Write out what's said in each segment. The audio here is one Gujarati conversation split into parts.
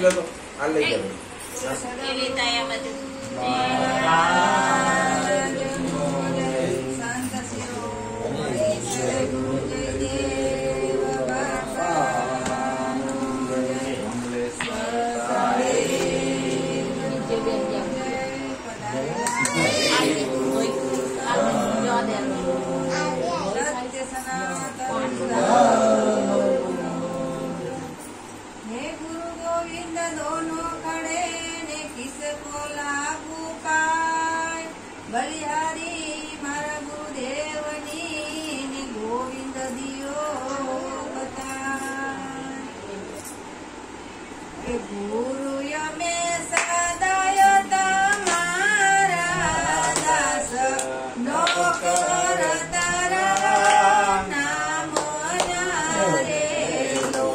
लो तो आ ले जाओ ये लेता है मधु बलिहारी मारा गुरुदेवनी ने गोविंद दियो बताय गुरु यमे सदाय तमारा दास नौकर तारा नाम रे लो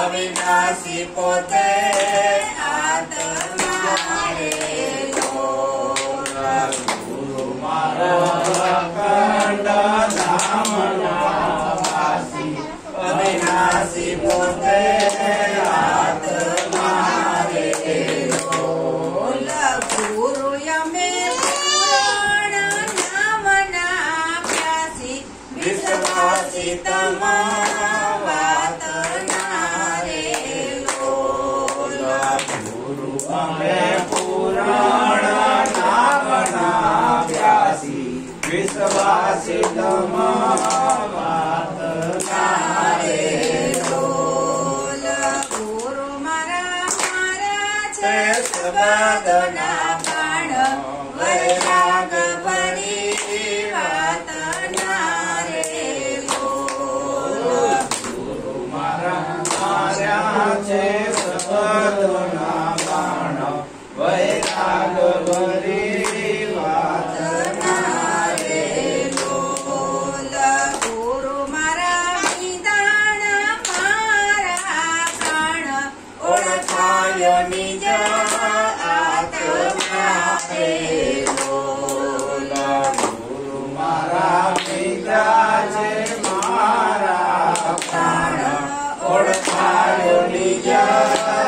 अविनाशी पोते आत्मा रे गुरु मारा अखंड धाम वासी अविनाशी पोते आत्मा रे गुरु यमे पुराण नाम ना प्यासी विश्वासी तमा पुराण नाम ना व्यासी विश्वासी तमात नारे लोल गुरु मारा मारा छे सबदना प्राण वैराग भरी वात नारे लोल गुरु मारा मारा छे सबदना वैराग भरी वात नारे लोल गुरु मारा निदान मारा प्राण ओळखायो निज आत्मा रे लोल गुरु मारा मित्राचे मारा प्राण ओळखायो निज आत्मा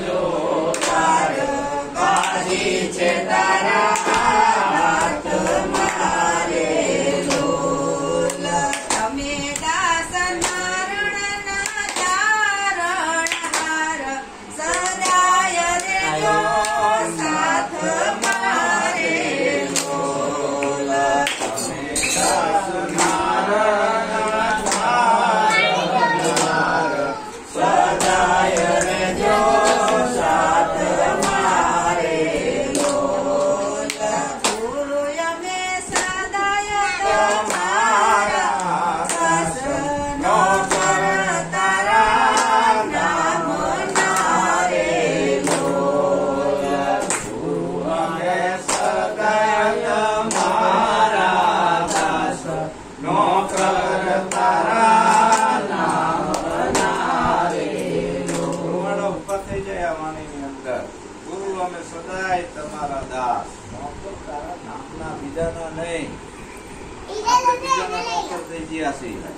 जो तार बाजी छे तारा हाथ मारे लोल तमे दास नारण ना तारण हार सदाय रे जो साथ मारे लोल तमे दास नारण ना तारण हार सदाय रे સદાય તમારા દાસ, નોકર તારા નામના, બીજાના નહીં. આપણે બીજાના નોકર થઈ ગયા છીએ.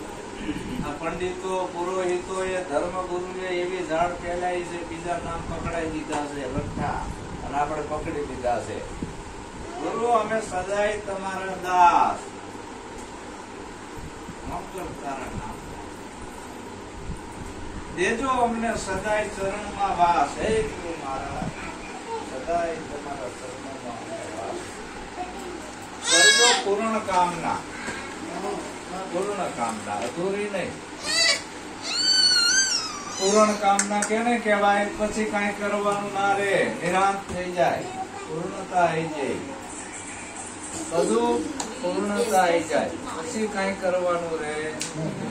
આ પંડિતો પુરોહિતો એ ધર્મગુરુએ એવી જાણ ફેલાઈ છે, બીજા નામ પકડાઈ દીધા છે લઠ્ઠા, અને આપણે પકડી લીધા છે. ગુરુ અમે સદાય તમારા દાસ, નોકર તારા નામ. દેજો અમને સદાય ચરણમાં વાસ. હે ગુરુ મહારાજ, સદાય તમારા ચરણોમાં અમને વાસ કરજો. પૂર્ણ કામના, પૂર્ણ કામના, અધૂરી નહીં. પૂર્ણ કામના કેને કહેવાય? પછી કઈ કરવાનું ના રે, નિરાંત થઈ જાય, પૂર્ણતા આવી જાય, બધું પૂર્ણતા આવી જાય, પછી કઈ કરવાનું રે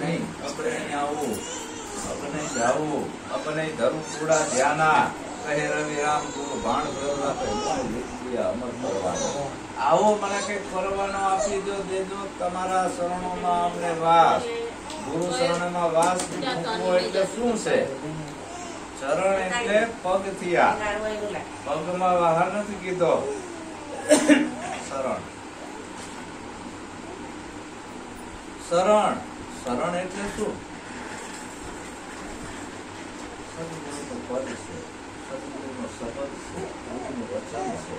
નહીં. આપણે અહીં આવું, આપણે જાવું, આપણે ધર્મ પૂરા ધ્યાના કહે રવિ રામ ગુરુ ભાણ અમર કરવાનો. આવો મને કઈ ફરવાનો આપી દો, દેજો તમારા શરણોમાં અમને વાસ. ગુરુ શરણમાં વાસ મૂકવો એટલે શું છે? ચરણ એટલે પગ થયા, પગમાં વાહર નથી કીધો. શરણ, શરણ, શરણ એટલે શું? સદગુરુનું પદ છે, સદગુરુનો શબ્દ છે, ગુરુનું વચન છે.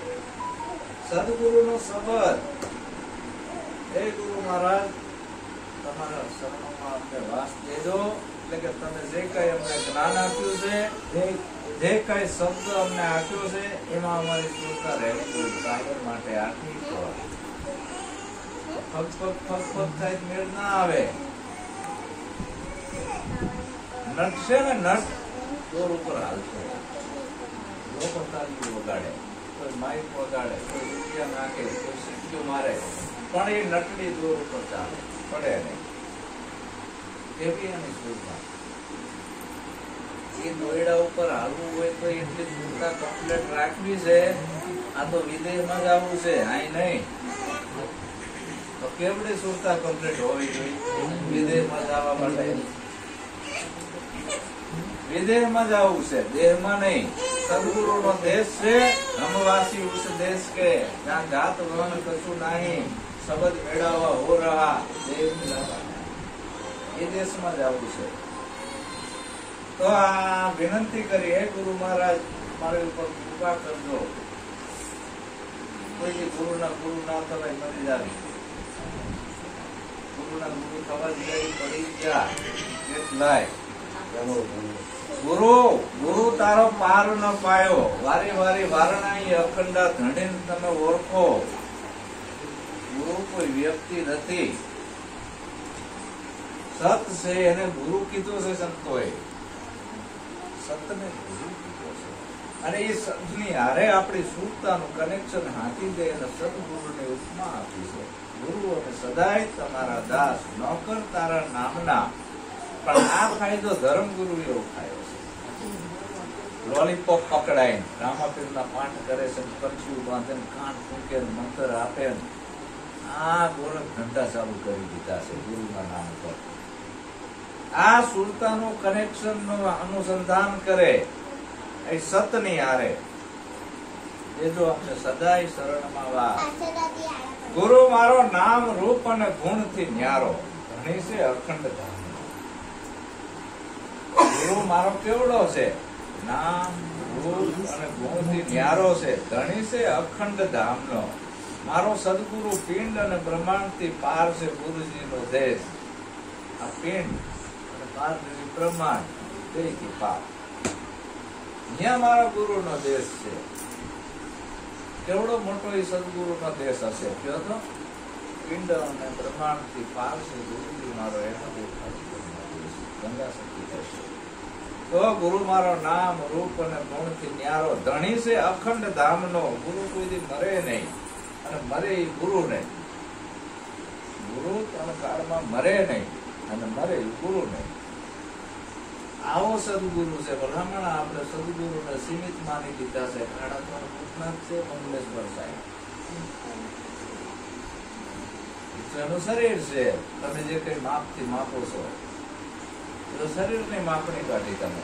સદગુરુનો શબ્દ, હે ગુરુ મહારાજ તમારા શરણોમાં અમને વાસ દેજો. એટલે કે તમે જે કઈ અમને જ્ઞાન આપ્યું છે, જે કઈ શબ્દ અમને આપ્યો છે, એમાં અમારી સુરતા રહેવી જોઈએ કાયમ માટે. આટલી ફગ થાય મેળ ના આવે. નટ છે ને, નટ દોર ઉપર હાલશે, લોકો તાલી વગાડે, કોઈ માઇક વગાડે, કોઈ રૂપિયા નાખે, કોઈ સિક્કો મારે, પણ એ નટની દોર ઉપર ચાલે, પડે નહીં. એવી એની સુરતા. એ દોરડા ઉપર હાલવું હોય તો એટલી સુરતા કમ્પ્લીટ રાખવી છે. આ તો વિદેશમાં જ આવવું છે, અહીં નહીં. તો કેવડી સુરતા કમ્પ્લીટ હોવી જોઈએ વિદેશમાં જવા માટે? વિદેશમાં જ આવવું છે, દેહમાં નહીં. સદગુરુ નો દેશ છે, હમવાસી ઉસ દેશ કે જ્યાં જાત વર્ણ કશું નહીં, શબ્દ મેળવવા હો રહા દેવ. એ દેશમાં જ આવવું છે. તો આ વિનંતી કરી, હે ગુરુ મહારાજ મારી ઉપર કૃપા કરજો. કોઈ ગુરુના ગુરુ ના થવાય, મરી જાય. ગુરુના ગુરુ થવા જાય, પડી ગયા એટલાય. ગુરુ, ગુરુ તારો પાર ન પાયો. વારી વારી વારણાઈ અખંડા ધણીને તમે ઓળખો. ગુરુ કોઈ વ્યક્તિ નથી, સત છે, એને ગુરુ કીધો છે સંતોએ. સતને ગુરુ કીધો છે. અને એ સતની હારે આપણી સુરતાનું કનેક્શન હાથી દે અને સદગુરુને ઉપમા આપી છે. ગુરુ અમે સદાય તમારા દાસ, નોકર તારા નામના. પણ આ ફાયદો ધર્મગુરુ એવો ખાયો છે. લોલીપોપ પકડાય, રામાપીરના પાઠ કરે છે, પરચું બાંધે, કાન ફૂંકે, મંત્ર આપે, આ ગોરખ ધંધા ચાલુ કરી દીધા છે ગુરુના નામ પર. આ સુરતાનું કનેક્શન નું અનુસંધાન કરે એ સતની હારે. એ જો આપણે સદાય શરણમાં વાસ. ગુરુ મારો નામ રૂપ અને ગુણ થી ન્યારો, ધણી છે અખંડ ધામ. ગુરુ મારો કેવડો છે? નામ રૂપ અને ગુણ થી ન્યારો છે, ધણી છે અખંડ ધામ નો. મારો સદગુરુ પિંડ અને બ્રહ્માંડ થી પાર છે, ગુરુજી નો દેશ. આ પિંડ અને પાર બ્રહ્માંડ બે થી પાર, અહીંયા મારા ગુરુ નો દેશ છે. કેવડો મોટો એ સદગુરુ નો દેશ હશે કયો તો? પિંડ અને બ્રહ્માંડ થી પાર છે, ગુરુજી મારો એનો દેશ, ગંગા શક્તિ થશે. તો ગુરુ મારો નામ રૂપ અને ગુણ થી ન્યારો, ધણી છે અખંડ ધામ નો. ગુરુ કોઈ દી મરે નહીં, અને મરે એ ગુરુ નહીં. ગુરુ ત્રણ કાળમાં મરે નહીં, અને મરે એ ગુરુ નહીં. આવો સદગુરુ છે. ભલામણ આપણે સદગુરુ ને સીમિત માની લીધા છે. કાળા ત્રણ પૂછનાર છે, મંગલેશ્વર સાહેબ. એનું શરીર છે, તમે જે કઈ માપ થી માપો છો, શરીર ની માપણી કાઢી તમે.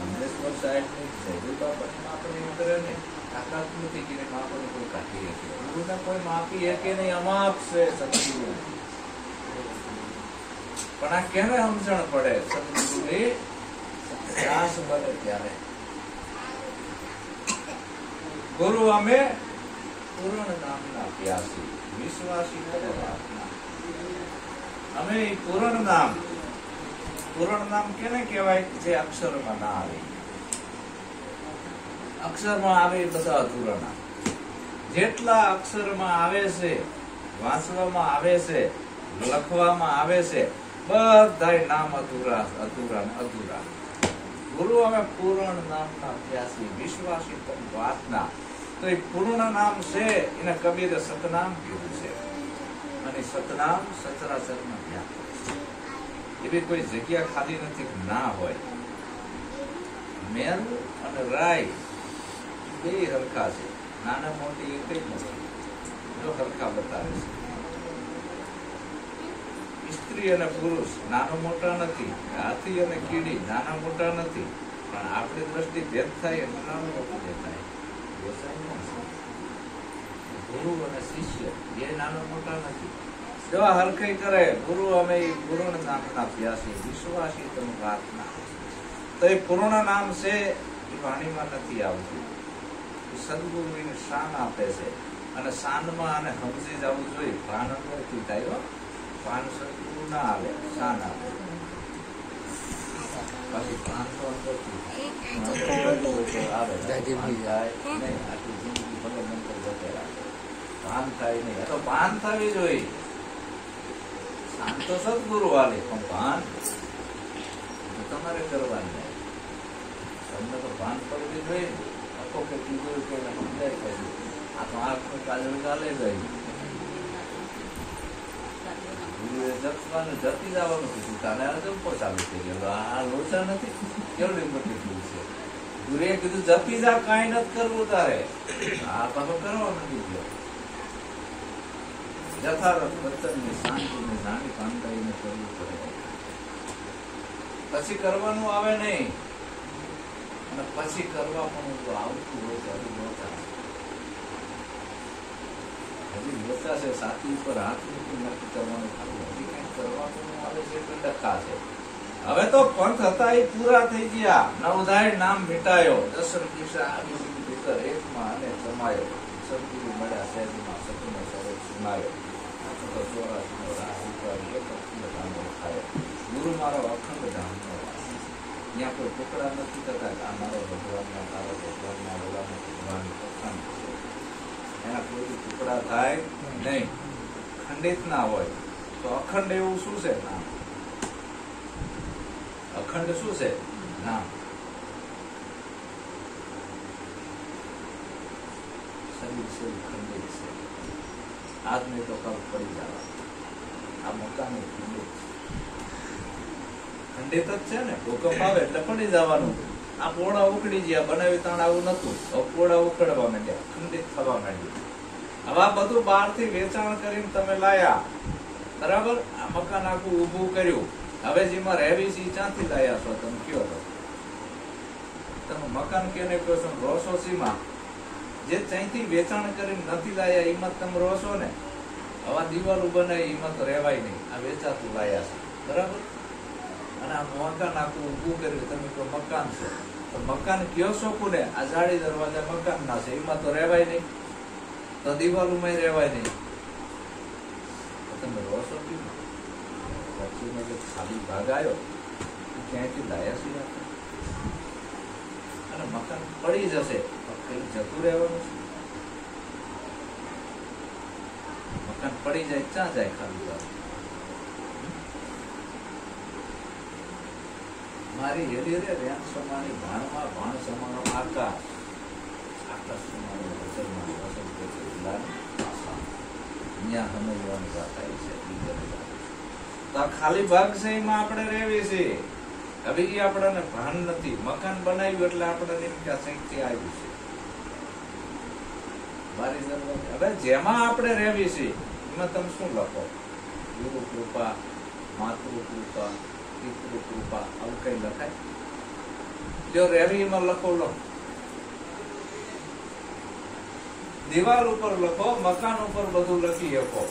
મંગલેશ્વર સાહેબની જયદેવ બાપાની માપણી કરે ને તાકાત નથી કે માપણી કોઈ કાઢી શકે. ગુરુને કોઈ માપી શકે નહીં, અમાપ છે સદગુરુ. પણ આ કેને સમજણ પડે સદગુરુની ત્રાસ બને ત્યારે. ગુરુ અમે પૂર્ણ નામના પ્યાસી વિશ્વાસી પરમાત્મા. અમે પૂર્ણ નામ કેને કહેવાય? જે અક્ષરમાં ના આવે. અક્ષરમાં આવે એ બધા અધૂરા નામ. જેટલા અક્ષરમાં આવે છે, વાંચવામાં આવે છે, લખવામાં આવે છે, બધાય નામ અધૂરા અધૂરા અધૂરા. ગુરુ અમે પૂર્ણ નામના પ્યાસી વિશ્વાસી પરમાત્મા. તો એ પૂર્ણ નામ છે એને કબીરે સતનામ કીધું છે. અને સતનામ સચરાચરમાં વ્યાપ્ત છે. એવી કોઈ જગ્યા ખાલી નથી ના હોય. મેરુ અને રાય બે હરખા છે, નાના મોટી એક જ નથી, જો હરખા બતાવે છે. સ્ત્રી અને પુરુષ નાનો મોટા નથી, હાથી અને કીડી નાના મોટા નથી, પણ આપણી દ્રષ્ટિ ભેદ થાય એટલે નાનું મોટું દેખાય. ગુરુ અને શિષ્ય એ નાનો મોટા નથી, જો હરખાઈ કરે. ગુરુ અમે પૂર્ણ નામના પ્યાસી વિશ્વાસી પરમાત્મા. તો એ પૂર્ણ નામ છે એ વાણીમાં નથી આવતું. સદગુરુ એને શાન આપે છે, અને શાનમાં આને સમજી જવું જોઈએ. ભાન અંદરથી થાય, ભાન સદગુરુ ના આવે, શાન આપે. બાકી ભાન તો અંદરથી આવે, આખી જિંદગી ભલે મંત્ર જતે રાખે, ભાન થાય નહીં. તો ભાન થવી જોઈએ. શાન તો સદગુરુ વાલે, પણ ભાન તો તમારે કરવાની નહીં. તમને તો ભાન કરવી જોઈએ. આખો કે કીધું કે સમજાય કર્યું, આ તો આંખનું કાજળ ચાલે ગઈ. ગુરુએ જપવાનું જપી જવાનું કીધું, તાને જપો ચાલુ થઈ ગયો. આ લોચા નથી, કેવડી મોટી ભૂલ છે. ગુરુએ કીધું જપી જા, કાંઈ નથી કરવું તારે. આ પાછો કરવા નથી ગયો. યથાર્થ વચનની શાંતિને જાણી કાંતાઈને કરવું પડે. પછી કરવાનું આવે નહીં, અને પછી કરવા પણ જો આવતું હોય તો હજી લોચા છે. સાથી ઉપર હાથ મૂકી નક્કી કરવાનું ખાવું. હજી કઈ કરવાનું આવે છે એટલે ડખા છે. હવે તો પંથ હતા એ પૂરા થઈ ગયા. નવધાય નામ મિટાયો, દર્શન કિસ્સા ભીતર એકમાં અને સમાયો. સદગુરુ મળ્યા સહેજમાં સતુનો સરોજ સુનાયો. ગુરુ મારો અખંડ ધામનો વાસ. ત્યાં કોઈ ટુકડા નથી થતા કે આ મારો ભગવાનના તારો ભગવાનના ઓલાનો ભગવાન અખંડ છે. એના કોઈ ટુકડા થાય નહીં, ખંડિત ના હોય. તો અખંડ એવું શું છે? નામ. અખંડ શું છે? નામ. શરીર છે ખંડિત છે. આજ નહીં તો કાલ પડી જવા. આ મકાન ખંડિત જ છે ને. ભૂકંપ આવે એટલે પડી જવાનું. આ પોળા ઉકળી ગયા, બનાવી તાણ આવું નતું. પોળા ઉકળવા માંડ્યા, ખંડિત થવા માંડ્યું. હવે આ બધું બહારથી વેચાણ કરીને તમે લાયા, બરાબર? આ મકાન આખું ઊભું કર્યું. હવે જેમાં રહેવી છે ક્યાંથી લાયા છો તમે? કયો તો તમે મકાન કેને કહો છો? રોસો સીમાં જે ત્યાંથી વેચાણ કરીને નથી લાયા એમાં તમે રહો છો ને. હવે દિવાલો બનાવી એમાં તો રહેવાય નહીં. આ વેચાતું લાયા છે, બરાબર? અને આ મકાન આખું ઊભું કર્યું, તમે કહો મકાન છે. તો મકાન કયો છો કોને? આ જાળી દરવાજા મકાન ના છે, એમાં તો રહેવાય નહીં. તો દિવાલોમાં રહેવાય નહીં. તો તમે રહો છો કેવું? પછી જે ખાલી ભાગ આવ્યો ક્યાંયથી લાયા છે અને મકાન પડી જશે, કઈ જતું રહેવાનું છે? મકાન પડી જાય ક્યાં જાય? ખાલી ભાગ. મારી હેલી રે રેણ સમાની ભાણમાં ભાણ સમાનો આકાશ. આકાશ સમાનો વસનમાં વસન કે છે જિલ્લાની ભાષા. ત્યાં સમજવાની વાત આવી છે. તો આ ખાલી ભાગ છે એમાં આપણે રહેવી છે. હવે એ આપણને ભાન નથી. મકાન બનાવ્યું એટલે આપણને એમ કે શક્તિ આવ્યું છે. હવે જેમાં આપણે રહેવી છે એમાં તમે શું લખો? ગુરુ કૃપા, માતૃ કૃપા, પિતૃ કૃપા, આવું કઈ લખાય? જો રેલીમાં લખો દિવાલ ઉપર લખો, મકાન ઉપર બધું લખી શકો,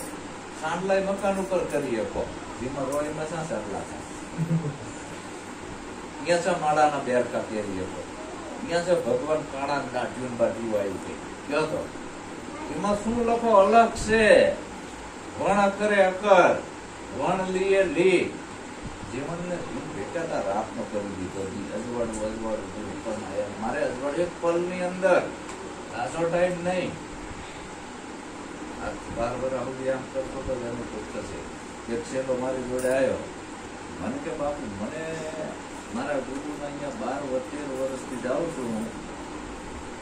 સાંડલાય મકાન ઉપર કરી શકો. જેમાં રોયમાં શા સાંડલા થાય? અહીંયા છે માળાના બેરકા પહેરી શકો, અહીંયા છે ભગવાન કાળા દાઢીયું બાજુ આવ્યું કે કયો તો એમાં શું લખો? અલગ છે. વણ અકરે અકર, વણ લીએ લી. જીવનને ભેટાતા રાતનો કરી દીધો. અજવાળું મારે અજવાળું એક પલ ની અંદર, આસો ટાઈમ નહીં. 12 વર્ષ સુધી આમ કરતો તો એનો પુસ્તક છે. એક છેલ્લો મારી જોડે આવ્યો, મને કે બાપુ મને મારા ગુરુને અહીંયા 12-13 વર્ષથી જાઉં છું હું,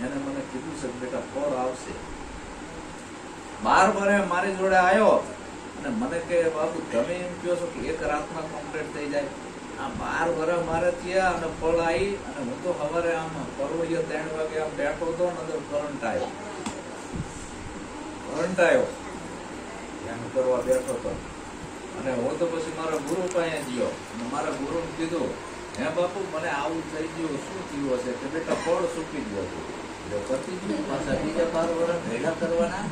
એને મને કીધું છે બેટા ફળ આવશે. 12 વર્ષે મારી જોડે આવ્યો અને મને કે બાપુ તમે એમ કહો છો કે એક રાતમાં કમ્પ્લીટ થઈ જાય. આ 12 વર્ષ મારે થયા અને ફળ આવી. અને હું તો સવારે આમ પરવૈયો 3 વાગે આમ બેઠો હતો ને અંદર કરંટ આવ્યો એમ કરવા બેઠો હતો. અને હું તો પછી મારા ગુરુ પાસે ગયો અને મારા ગુરુ કીધું, હે બાપુ મને આવું થઈ ગયું, શું થયું હશે? કે બેટા ફળ સુકી ગયું હતું. પતી ગયું. પાછા બીજા 12 વર્ષ ભેગા કરવાના.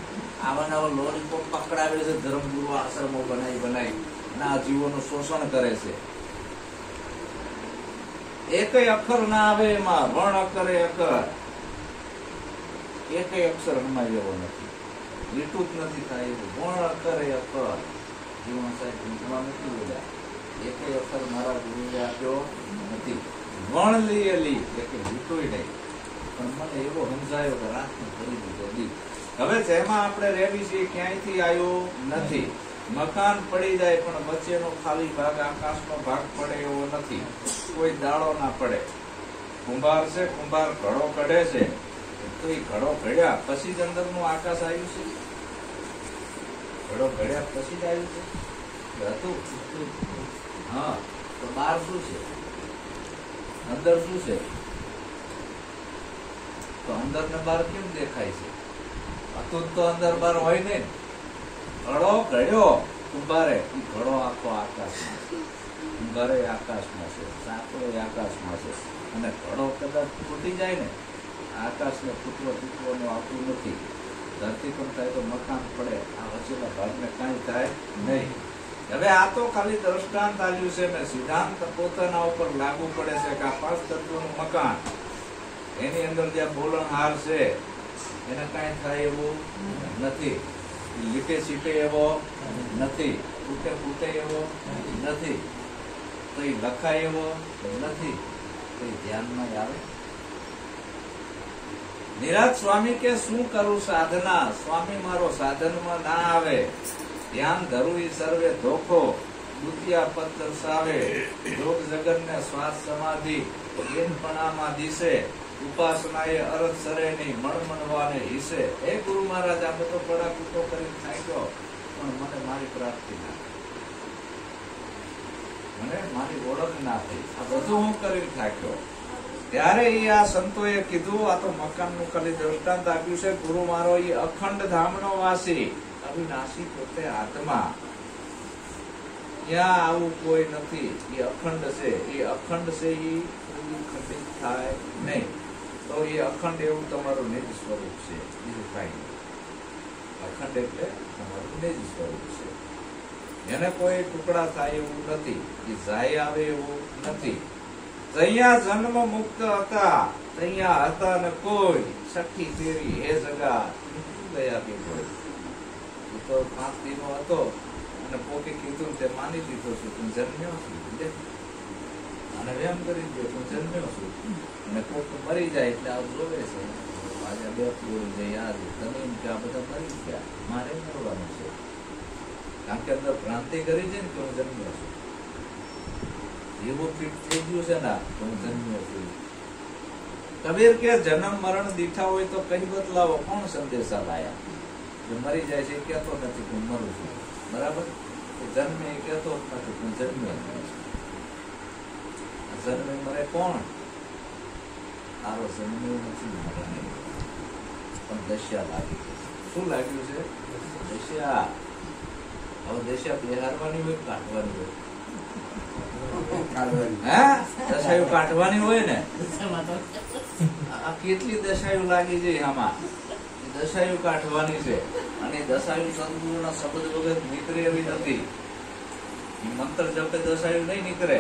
આવા નવા લોલીપોપ પકડાવે છે, ધર્મગુરુ આશ્રમો બનાવી અને આ જીવોનું શોષણ કરે છે. એકય અક્ષર ના આવે એમાં. વણ અકરે અકર, એકય અક્ષર હમણાં એવો નથી, લીટું જ નથી થાય એવું. વણ અકરે અકર જીવન સાહેબ ઊંઘમાં નથી બોલ્યા. એકય અક્ષર મારા ગુરુએ આપ્યો નથી. વણ લીએલી એટલે લીટું નહીં. પણ મને એવો સમજાયો કે રાતનું કરી દીધો દી. હવે જેમાં આપણે રેવી છીએ ક્યાંયથી આવ્યો નથી. મકાન પડી જાય પણ વચ્ચેનો ખાલી ભાગ, આકાશનો ભાગ પડે એવો નથી. કોઈ દાડો ના પડે. કુંભાર છે, કુંભાર ઘડો કઢે છે, તો એ ઘડો ઘડ્યા પછી જ અંદરનું આકાશ આવ્યું છે. ઘડો ઘડ્યા પછી જ આવ્યું છે હતું. હા, તો બહાર શું છે? અંદર શું છે? તો અંદર ને બહાર કેમ દેખાય છે? હતું તો અંદર બહાર હોય ને. ઘડો ઘડ્યો કુંભારે, એ ઘડો આખો આકાશમાં છે. કુંભારે આકાશમાં છે, સાંકળો આકાશમાં છે. અને ઘડો કદાચ તૂટી જાય ને, આકાશને તૂટવાનું આવતું નથી. ધરતી પણ થાય તો મકાન પડે, આ વચ્ચેના ભાગને કાંઈ થાય નહીં. હવે આ તો ખાલી દ્રષ્ટાંત આવ્યું છે ને સિદ્ધાંત પોતાના ઉપર લાગુ પડે છે કે આ 5 તત્વોનું મકાન, એની અંદર જે બોલણહાર છે એને કાંઈ થાય એવું નથી. લીટે સીટે એવો નથી, તૂટે ફૂટે એવો નથી, તો એ લખાય એવો નથી, તો એ ધ્યાનમાં આવે. નિરાજ સ્વામી કે શું કરું સાધના? સ્વામી મારો સાધનમાં ના આવે. ધ્યાન ધરું ઈ સર્વે ધોખો, દુતિયા પદ દર્શાવે. જોગ જગત ને શ્વાસ સમાધિ, એનપણામાં દિશે. ઉપાસનાએ અરજ સરે ની, મણમણવાને હિસે. હે ગુરુ મહારાજ, આ બધો પડાકૂટો કરીને થાક્યો, પણ મને મારી પ્રાપ્તિ ના થઈ, મને મારી ઓળખ ના થઈ. આ બધું હું કરીને થાક્યો. ત્યારે એ આ સંતોએ કીધું, આ તો મકાનનું ખાલી દ્રષ્ટાંત આપ્યું છે. ગુરુ મારો એ અખંડ ધામનો વાસી, અવિનાશી પોતે આત્મા. ત્યાં આવું કોઈ નથી. એ અખંડ છે. એ અખંડ છે, એ ખંડિત થાય નહીં. તો એ અખંડ એવું તમારું નિજ સ્વરૂપ છે, બીજું કઈ નહીં. અખંડ એટલે તમારું નિજ સ્વરૂપ છે. એને કોઈ ટુકડા થાય એવું નથી, એ જાય આવે એવું નથી. તૈયા જન્મ મુક્ત હતા, તૈયા હતા ને કોઈ. સખી તેરી હે જગા, દયા કે કોઈ. એ તો 5 દિનો હતો અને પોતે કીધું તે માની લીધો છું. તું જન્મ્યો છું અને એમ કરી દો, તું જન્મ્યો છું. અને કોઈક મરી જાય એટલે આ જોવે છે, આજે 2 પૂરું છે યાર, તમે એમ કે આ બધા મરી ગયા, મારે મરવાનું છે. કારણ કે અંદર ભ્રાંતિ કરી છે ને કે હું જન્મ્યો છું. એવું ફિટ થઈ ગયું છે ને તો હું જન્મ્યો છું. કબીર કે જન્મ મરણ દીઠા હોય તો કઈ બદલાવો, કોણ સંદેશા લાયા? જો મરી જાય છે એ કહેતો નથી હું મરું છું, બરાબર? જન્મે એ કહેતો નથી હું જન્મ્યો છું. જન્મે મરે કોણ? આરો જન્મ્યો નથી, મરે નહીં, પણ દશા લાગી. શું લાગ્યું છે? દશા. હવે દશા બિહારવાની હોય, કાઢવાની હોય. હા દશાયું કાઢવાની હોય ને આ કેટલી દશાયું લાગી જાય આમાં દશાયું કાઢવાની છે અને દશાયું સદગુરુના શબ્દ વગર નીકળે એવી નથી એ મંત્ર જપે દશાયું નહીં નીકળે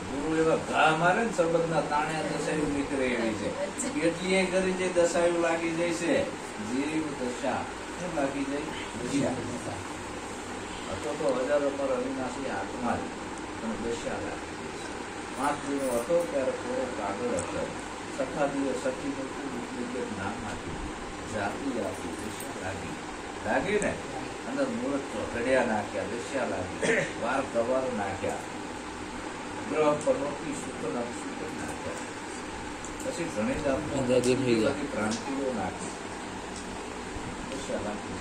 ગુરુ એવા ઘા મારે ને શબ્દના તાણે દશાયું નીકળે એવી છે કેટલી કરી જે દશાયું લાગી જાય છે જીવ દશા શું લાગી જાય દશા હતો તો હજારો પર અવિનાશી આત્મા અને દશા લાગી 5 દિવસ હતો ત્યારે થોડો કાગળ હતો સખા દિવસ સખી નું નામ આપ્યું જાતિ આપી દશા લાગી ને અંદર મુહૂર્ત ઘડિયા નાખ્યા દશા લાગી વાર કવાર નાખ્યા ગ્રહ પનોતી શુક્ર નાખ્યા પછી ઘણી જાતની ક્રાંતિઓ નાખી દશા લાગી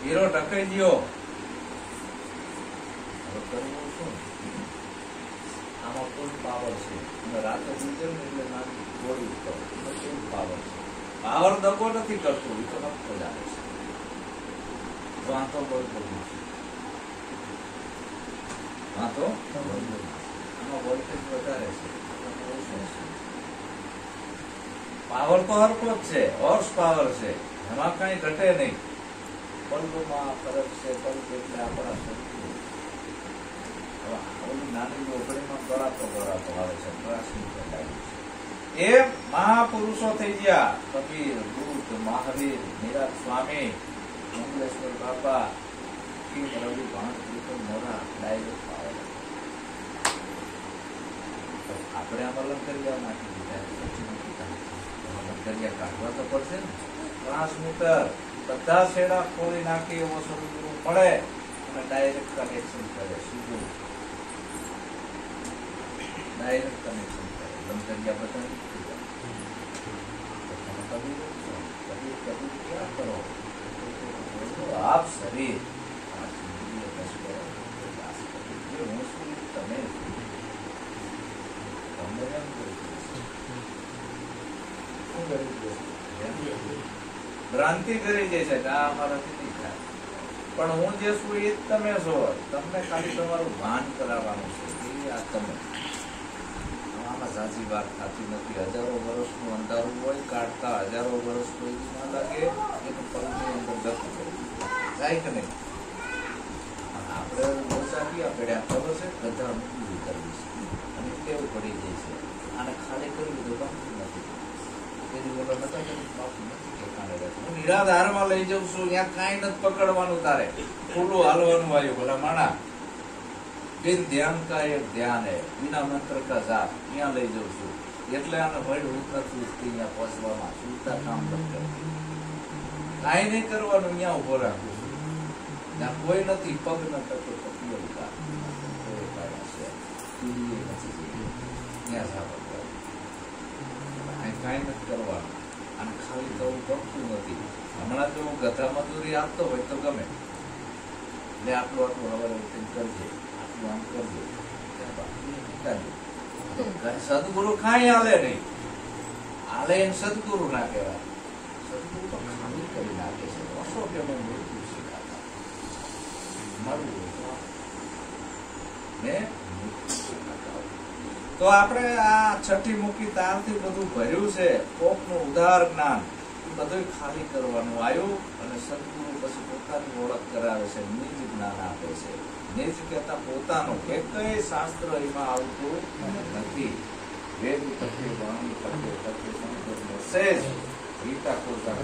હીરો ટકાઈ ગયો કરવું શું આમાં ફૂલ પાવર છે અને રાતે ગુજર ને એટલે નામ ગોળી ફૂલ પાવર છે પાવર દગો નથી કરતું એ તો નક્કો જ આવે છે વાંધો બહુ કરવું છે વાંધો આમાં વોલ્ટેજ વધારે છે પાવર તો હરકો જ છે હોર્સ પાવર છે એમાં કઈ ઘટે નહીં બલ્બમાં ફરક છે બલ્બ એટલે આપણા શરીર નાની લોખડીમાં ગળાતો આવે છે એ મહાપુરુષો થઈ ગયા કબીર બુદ્ધ મહાવીર નિરાજ સ્વામી મંગલેશ્વર બાપા રવિ ભાણ મોરા ડાયરેક્ટ આપણે આમાં લંકરિયા નાખી દીધા લંકરિયા કાઢવા તો પડશે ને ટ્રાન્સમીટર બધા છેડા ખોલી નાખી એવો સદગુરુ મળે અને ડાયરેક્ટ કનેક્શન કરે સીધું ડાયરેક્ટ કનેક્શન કરે લંકરિયા બધા क्या करो आप शरीर ભ્રાંતિ કરી જે છે આ અમારાથી નહીં થાય પણ હું જે છું એ જ તમે છો તમને ખાલી તમારું ભાન કરાવવાનું છે એ આ તમે આમાં સાચી વાત થતી નથી હજારો વર્ષનું અંધારું હોય કાઢતા હજારો વર્ષ કોઈ ના લાગે એનું પગની અંદર જતું જાય કે નહીં આપણે ઓછા ક્યાં પડ્યા ખબર છે બધા મૂકી કરવી છે અને કેવું પડી જાય છે આને ખાલી કર્યું તો ગમતું નથી તેની બોલો નતા બાપુ નથી કે કાને હું નિરાધારમાં લઈ જાઉં છું ત્યાં કાંઈ નથી પકડવાનું તારે ખુલ્લું હાલવાનું આવ્યું ભલા માણા બિન ધ્યાન કા એક ધ્યાન હે બિના મંત્ર કા જાપ ત્યાં લઈ જાઉં છું એટલે આને વડ ઉતરતું ત્યાં પહોંચવામાં સુલતા કામ નથી કરતી કાંઈ નહીં કરવાનું ત્યાં ઉભો રાખું છું ત્યાં કોઈ નથી પગ ન થતો પકડો કાંઈ નથી કરવાનું અને ખાલી તો ગમતું નથી હમણાં જો હું ગધા મજૂરી આપતો હોય તો ગમે એટલે આટલું આટલું હવે કરજે આમ કરજો સદગુરુ કાંઈ હાલે નહીં હાલે એમ સદગુરુ ના કહેવાય સદગુરુ તો ખાલી કરી નાખે છે વર્ષો કે મૃત્યુ શીખાતા તો આપણે આ છઠ્ઠી મૂકી તારથી બધું ભર્યું છે કોકનું ઉદાર જ્ઞાન બધું ખાલી કરવાનું આવ્યું અને સદગુરુ પછી પોતાની ઓળખ કરાવે છે નિજ જ્ઞાન આપે છે નિજ કહેતા પોતાનું એક શાસ્ત્ર એમાં આવતું નથી વેદ તત્વે વાણી તત્વે તત્વે સંસ્કૃતનો સહેજ ગીતા કોતા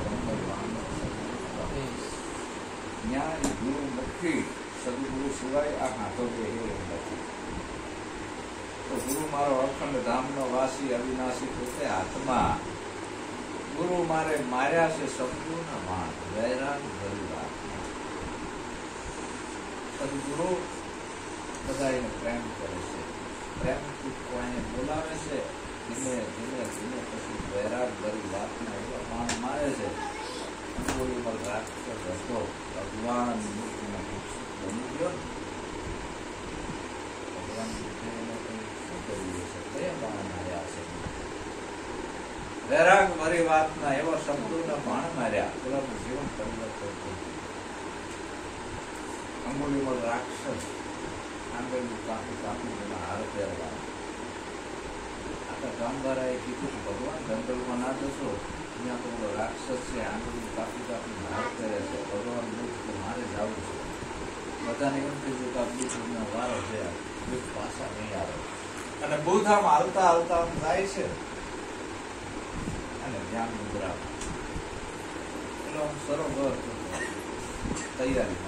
ન્યાય ગુરુ મુખી સદગુરુ સિવાય આ હાથો કે નથી તો ગુરુ મારો અખંડ ધામનો વાસી અવિનાશી પોતે આત્મા ગુરુ મારે માર્યા છે સંપૂર્ણ માન વૈરાગ પરિવાર સદગુરુ બધાને પ્રેમ કરે છે પ્રેમથી કોઈને બોલાવે છે ધીમે ધીમે ધીમે પછી વૈરાગ ભરી વાતના એવા માન મારે છે અંગોળીમાં રાક્ષસ હતો ભગવાન મૂર્તિમાં બની ગયો ભગવાન વૈરાગ મારી વાતના એવા શબ્દોના બાણ માર્યા પેલાનું જીવન પરિવર્તન થયું અંગુલીમાં રાક્ષસ આંગળી કાપી કાપી એના હાર પહેરવા. આખા ગામવાળાએ કીધું ભગવાન જંગલમાં ના જશો, અહીંયા તો ઓલો રાક્ષસ છે, આંગળી કાપી કાપી હાર પહેરે છે. ભગવાન બુદ્ધ કે મારે જવું છે. બધાને એમ કીધું કે આ બુદ્ધનો વારો છે, બુદ્ધ પાછા નહીં આવે. અને બુદ્ધ આમ હાલતા હાલતા આમ જાય છે અને ધ્યાન મુદ્રા એનો આમ સરોવર તૈયારી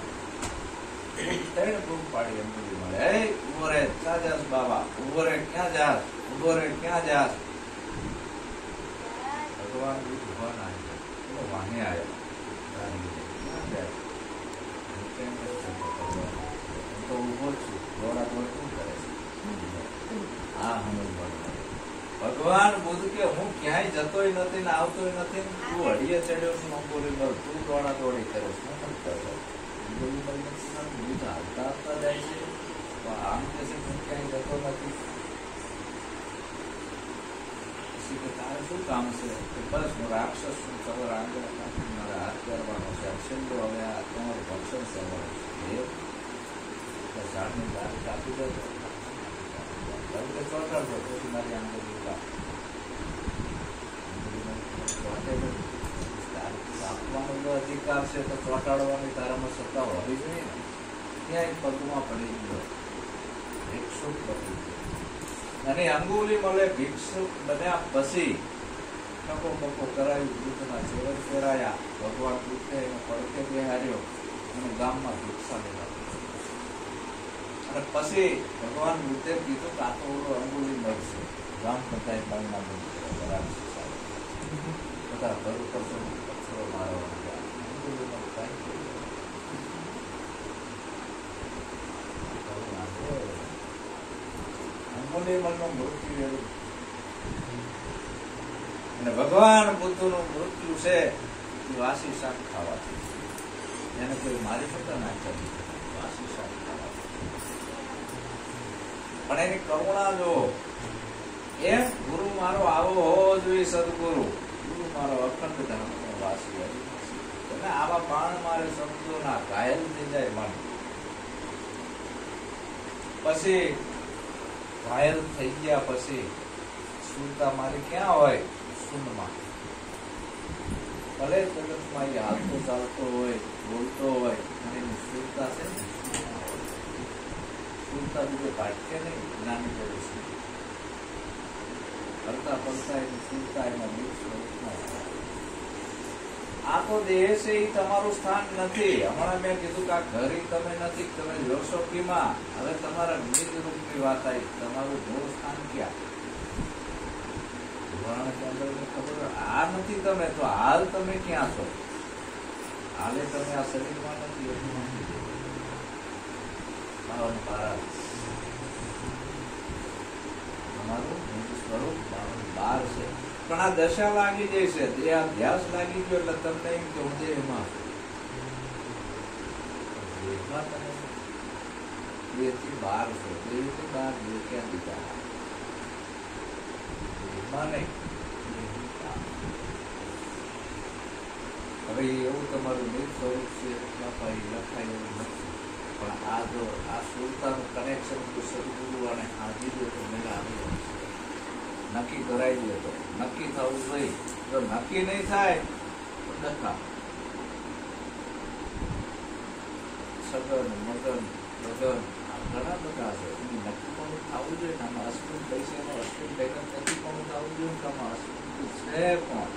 ત્રણ બૂમ પાડી અંગુલી મળે, હે ઉભો રે, ક્યાં જાસ બાબા, ઉભો રે, ક્યાં જાસ, ઉભો રે, ક્યાં જાસ. ભગવાન બુદ્ધ ઉભા ના આવ્યા, વાહે આવ્યા, ક્યાં જાય તો ઉભો છું, દોડા દોડ શું કરે છે. હા ભગવાન બુદ્ધ કે હું ક્યાંય જતોય નથી ને આવતોય નથી, તું હડીએ ચડ્યો છું અંગુલી મળ, તું દોડા દોડી કરે છે. શું કરતો બુદ્ધ હાલતા હાલતા જાય છે, આમ કે છે હું ક્યાંય જતો નથી. પછી કે તારે શું કામ છે? બસ હું રાક્ષસ છું, ખબર આગળ મારે હાથ કરવાનો છે, છેલ્લો હવે આ તમારું ભક્ષણ સેવાનું છે. ઝાડની દાળ કાપી દો ચોટાડજો, પછી મારી આંગળી કાપવાનો જો અધિકાર છે તો ચોટાડવાની તારામાં સત્તા હોવી જોઈએ ને. ત્યાં એક પગમાં પડી ગયો, ભિક્ષુક બની ગયો. અને અંગુલી મળે ભિક્ષુક બન્યા પછી ટકો બકો કરાયું, બુદ્ધના ચેવર ફેરાયા. ભગવાન બુદ્ધે એનો પડખે બેહાર્યો અને ગામમાં ભિક્ષા લેવા. અને પછી ભગવાન બુદ્ધે કીધું કે આ તો ઓલો અંગુલી મળશે. ગામ બધા બાંગના બધા ઘર ઉપર પથ્થરો મારવા. અંગુલી મળનું મૃત્યુ એવું. અને ભગવાન બુદ્ધનું મૃત્યુ છે એ વાસી શાક ખાવાથી. એને કોઈ મારી શકતા ના ચાલી, વાસી શાક ખાવાથી. પણ એની કરુણા જો એમ ગુરુ મારો આવો હોવો જોઈએ, સદગુરુ ગુરુ મારો અખંડ ધામનો વાસી. તમે આવા બાણ મારે સમજો ના, ઘાયલ થઈ જાય મન. પછી ઘાયલ થઈ ગયા પછી સુરતા મારી ક્યાં હોય? શૂન્યમાં. ભલે જગતમાં એ હાલતો ચાલતો હોય, બોલતો હોય, અને એની સુરતા છે ને, સુરતા બીજો ભાગ્ય નહીં, જ્ઞાની પુરુષ કરતા પડતા એની સુરતા એના બીજ સ્વરૂપમાં. આ તો દેહ છે એ તમારું સ્થાન નથી. હમણાં મેં કીધું કે આ ઘરે તમે નથી, તમે ફિલોસોફીમાં. હવે તમારા નિજ રૂપની વાત આવી, તમારું મૂળ સ્થાન ક્યાં? ખબર આ નથી તમે, તો હાલ તમે ક્યાં છો? હાલે તમે આ શરીરમાં નથી, તમારું નિજ સ્વરૂપ બહાર છે. પણ આ દશા લાગી જાય છે, દેહ અભ્યાસ લાગી ગયો એટલે તમને એમ કે હું દેહમાં તમે દેહથી બહાર છો. દેહથી બહાર દેહ ક્યાં દીધા? દેહમાં નહીં. હવે એવું તમારું નિજ સ્વરૂપ છે લખાય એવું નથી. પણ આ જો આ સુરતાનું કનેક્શન સદગુરુ અને હાજી દે તો મેળા આવી છે. નક્કી કરાવી દે તો નક્કી થવું જોઈએ. જો નક્કી નહીં થાય તો ડખા સગન મગન લગન ઘણા બધા છે. એની નક્કી પણ થવું જોઈએ. આમાં અશ્વિન પૈસાનો અશ્વિન ભેગા નક્કી પણ થવું જોઈએ કે આમાં અશ્વિન છે પણ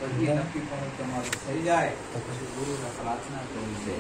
પછી નક્કી પણ તમારું થઈ જાય તો પછી ગુરુને પ્રાર્થના કરવી છે.